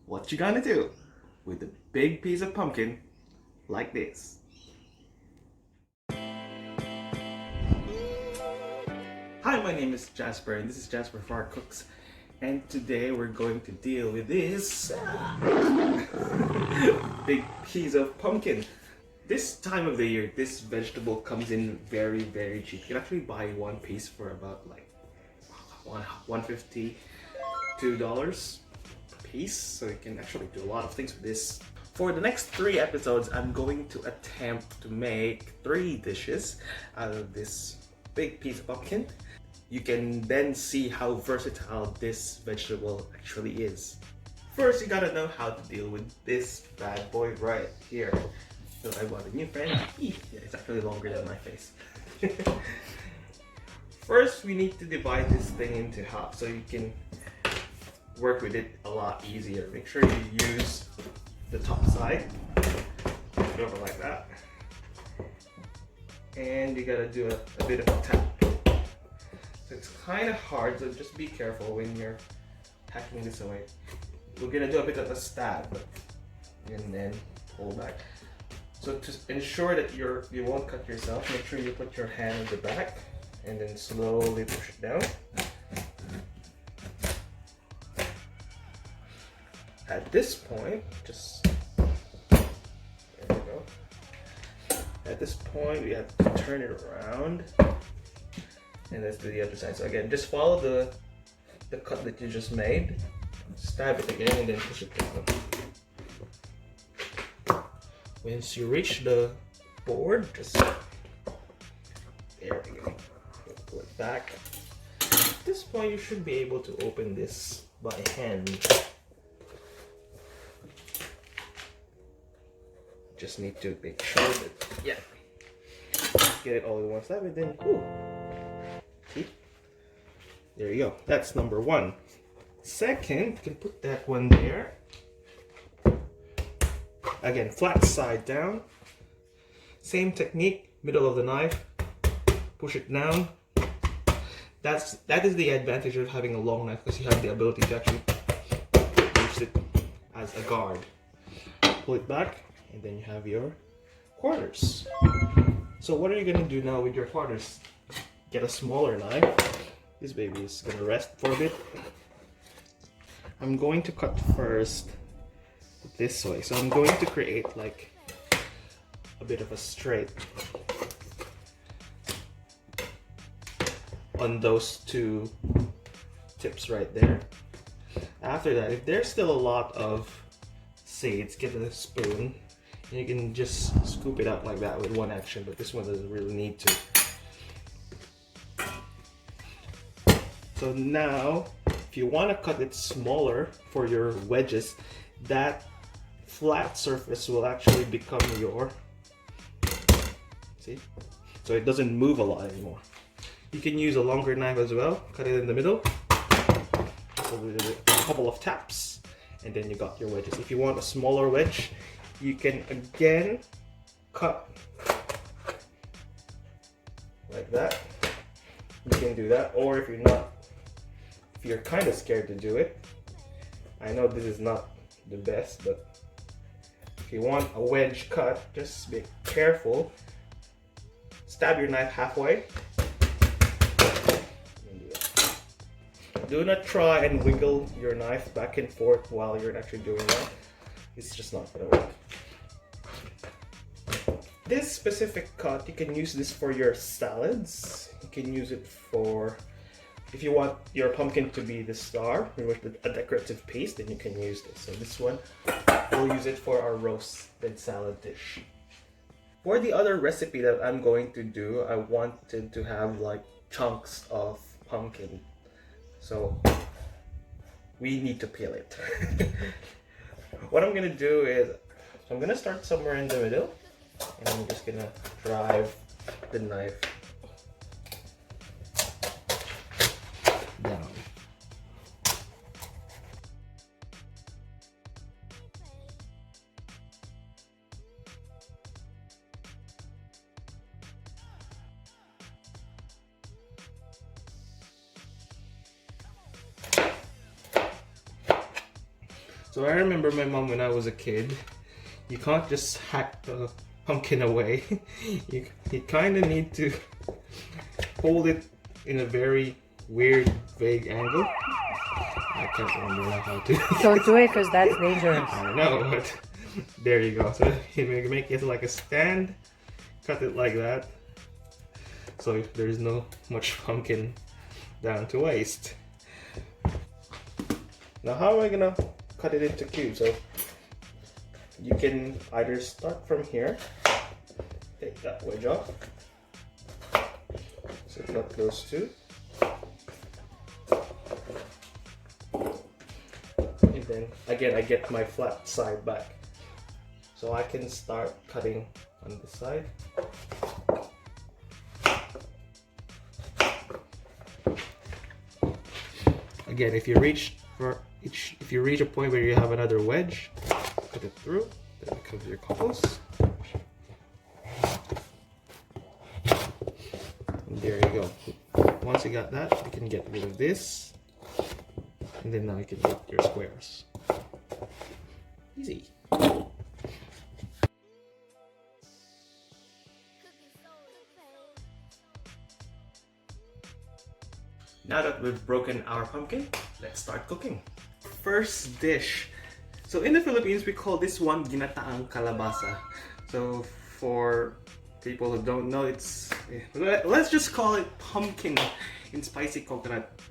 what you gonna do with a big piece of pumpkin like this? Hi, my name is Jasper and this is JasperFarCooks, and today we're going to deal with this big piece of pumpkin. This time of the year, this vegetable comes in very cheap. You can actually buy one piece for about like $1.50, $2 per piece, so you can actually do a lot of things with this. For the next 3 episodes, I'm going to attempt to make 3 dishes out of this big piece of pumpkin. You can then see how versatile this vegetable actually is. First, you gotta know how to deal with this bad boy right here. So I bought a new friend. Yeah, it's actually longer than my face. First, we need to divide this thing into half so you can work with it a lot easier. Make sure you use the top side, flip it over like that, and you gotta do a bit of a tap. So it's kind of hard, so just be careful when you're hacking this away. We're gonna do a bit of a stab, and then pull back. So to ensure that you won't cut yourself, make sure you put your hand in the back and then slowly push it down. At this point, there we go. At this point, we have to turn it around, and let's do the other side. So again, just follow the cut that you just made, stab it again, and then push it down. Once you reach the board, just there we go. Pull it back. At this point, you should be able to open this by hand. Just need to make sure that, yeah, get it all in one side, and then, see? There you go. That's number 1. Second, you can put that one there. Again, flat side down. Same technique, middle of the knife, push it down. That is the advantage of having a long knife, because you have the ability to actually use it as a guard. Pull it back, and then you have your quarters. So what are you gonna do now with your quarters? Get a smaller knife. This baby is gonna rest for a bit. I'm going to cut first this way. So I'm going to create like a bit of a straight on those 2 tips right there. After that, if there's still a lot of seeds, get a spoon and you can just scoop it out like that with one action, but this one doesn't really need to. So now, if you want to cut it smaller for your wedges, that flat surface will actually become your, see? So it doesn't move a lot anymore. You can use a longer knife as well, cut it in the middle, just a couple of taps, and then you got your wedges. If you want a smaller wedge, you can again cut like that. You can do that, or if you're kind of scared to do it, I know this is not the best, but if you want a wedge cut, just be careful. Stab your knife halfway. Do not try and wiggle your knife back and forth while you're actually doing that. It's just not gonna work. This specific cut, you can use this for your salads. You can use it for, if you want your pumpkin to be the star, with a decorative piece, then you can use this. So this one, we'll use it for our roasted salad dish. For the other recipe that I'm going to do, I wanted to have like chunks of pumpkin. So we need to peel it. What I'm gonna do is, I'm gonna start somewhere in the middle, and I'm just gonna drive the knife down. So I remember my mom when I was a kid, you can't just hack the pumpkin away. you kind of need to hold it in a very weird, vague angle. I can't remember how to. Don't do it because that's dangerous. I know, but there you go. So you make it like a stand, cut it like that, so there's no much pumpkin down to waste. Now how am I gonna cut it into cubes? So you can either start from here, take that wedge off, so cut those two, and then again I get my flat side back, so I can start cutting on this side. Again, if you reach a point where you have another wedge, put it through, that becomes your couples. And there you go. Once you got that, you can get rid of this, and then now you can get your squares. Easy. Now that we've broken our pumpkin, let's start cooking. First dish. So in the Philippines, we call this one Ginataang Kalabasa. So for people who don't know, let's just call it pumpkin in spicy coconut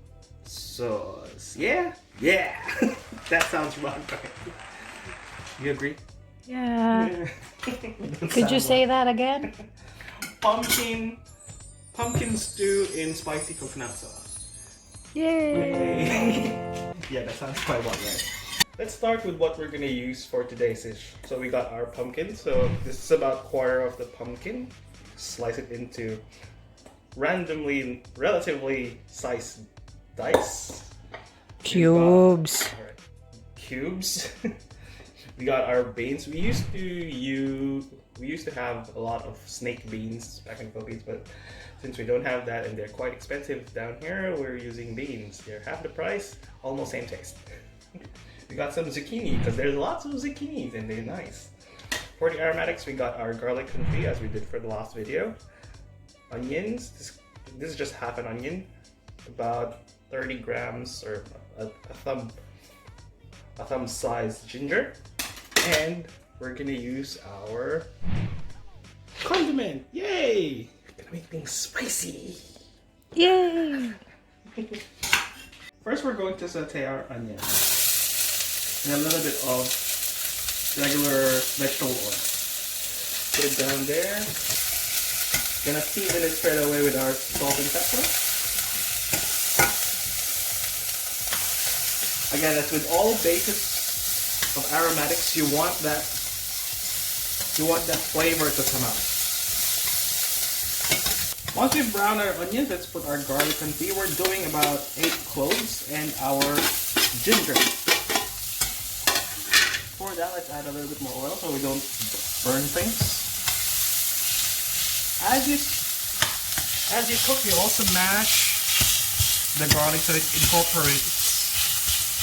sauce. Yeah? Yeah! That sounds wrong, right? You agree? Yeah. Could you say that again? Pumpkin stew in spicy coconut sauce. Yay! Yeah, that sounds quite about right. Let's start with what we're gonna use for today's dish. So we got our pumpkin. So this is about 1/4 of the pumpkin. Slice it into relatively sized dice. Cubes. Alright, cubes. We got our beans. We used to have a lot of snake beans back in the Philippines, but since we don't have that and they're quite expensive down here, we're using beans. They're half the price, almost same taste. We got some zucchini because there's lots of zucchinis and they're nice. For the aromatics, we got our garlic confit as we did for the last video. Onions. This is just half an onion, about 30 grams or a thumb sized ginger, and we're gonna use our condiment. Yay! Gonna make things spicy. Yay! First, we're going to saute our onions in a little bit of regular vegetable oil. Put it down there. Gonna season it straight away with our salt and pepper. Again, as with all bases of aromatics, you want that flavor to come out. Once we brown our onions, let's put our garlic confit. We're doing about 8 cloves and our ginger. For that, let's add a little bit more oil so we don't burn things. As you cook, you also mash the garlic so it incorporates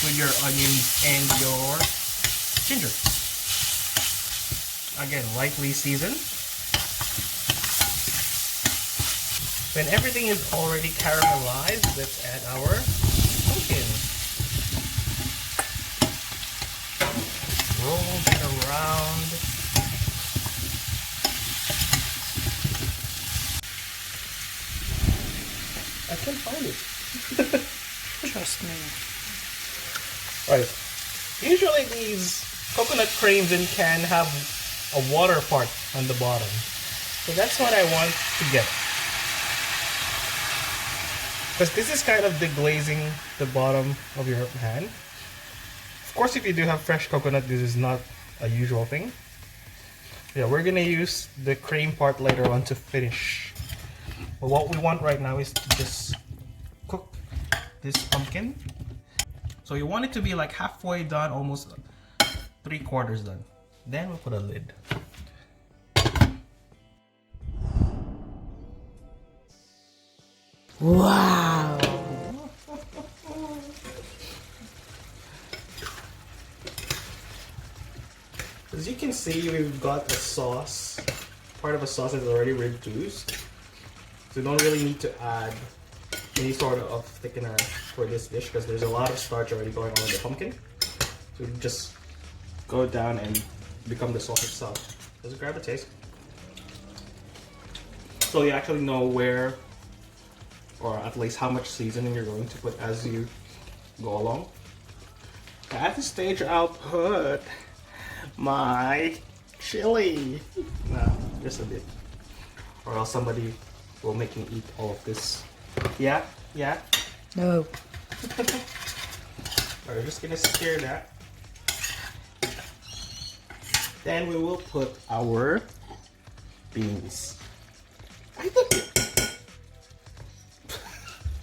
with your onions and your ginger. Again, lightly seasoned. When everything is already caramelized, let's add our pumpkin. Roll it around. I can't find it. Trust me. Right. Usually these coconut creams in can have a water part on the bottom. So that's what I want to get. Because this is kind of deglazing the bottom of your pan. Of course, if you do have fresh coconut, this is not a usual thing. Yeah, we're gonna use the cream part later on to finish. But what we want right now is to just cook this pumpkin. So you want it to be like halfway done, almost 3/4 done. Then we'll put a lid. Wow! As you can see, we've got a sauce. Part of a sauce is already reduced. So you don't really need to add any sort of thickener for this dish because there's a lot of starch already going on in the pumpkin. So you just go down and become the sauce itself. Just grab a taste. So you actually know where, or at least how much seasoning you're going to put as you go along. At this stage, I'll put my chili. No, just a bit. Or else somebody will make me eat all of this. Yeah? Yeah? No. We're just gonna stir that. Then we will put our beans.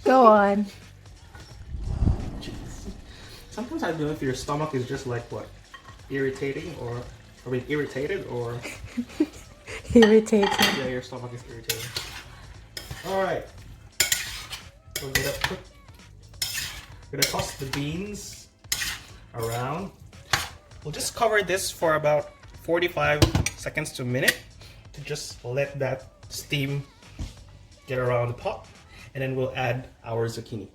Go on. Jeez. Sometimes I don't know if your stomach is just like what? Irritating or irritated or Irritating. yeah, your stomach is irritating. Alright. We're gonna toss the beans around. We'll just cover this for about 45 seconds to a minute to just let that steam get around the pot, and then we'll add our zucchini.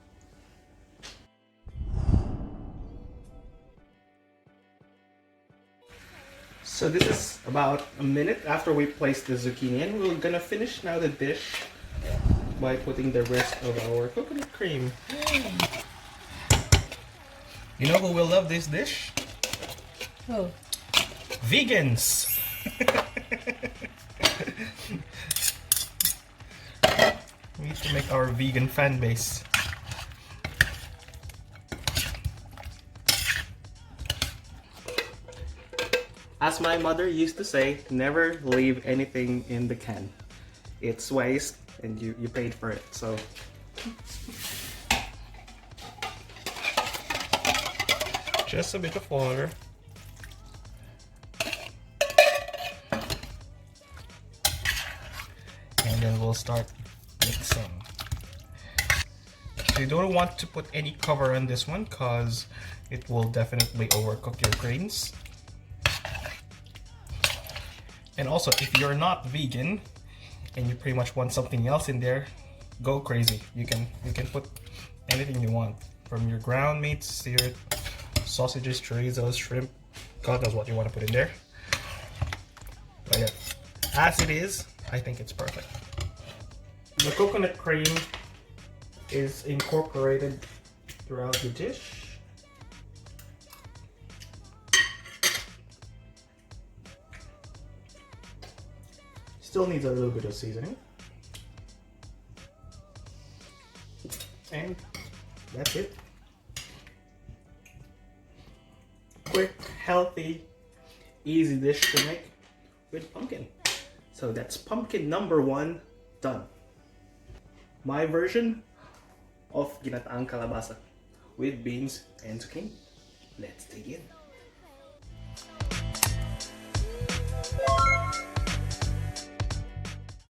So this is about a minute after we place the zucchini in. We're gonna finish now the dish by putting the rest of our coconut cream. You know who will love this dish? Oh. Vegans! We need to make our vegan fan base. As my mother used to say, never leave anything in the can. It's waste and you paid for it, so. Just a bit of water. And then we'll start mixing. So you don't want to put any cover on this one because it will definitely overcook your grains. And also, if you're not vegan and you pretty much want something else in there, go crazy. You can put anything you want, from your ground meats, seared sausages, chorizos, shrimp. God knows what you want to put in there. But yeah, as it is, I think it's perfect. The coconut cream is incorporated throughout the dish. Still needs a little bit of seasoning. And that's it. Quick, healthy, easy dish to make with pumpkin. So that's pumpkin number 1 done. My version of Ginataang Kalabasa with beans and zucchini. Let's dig in.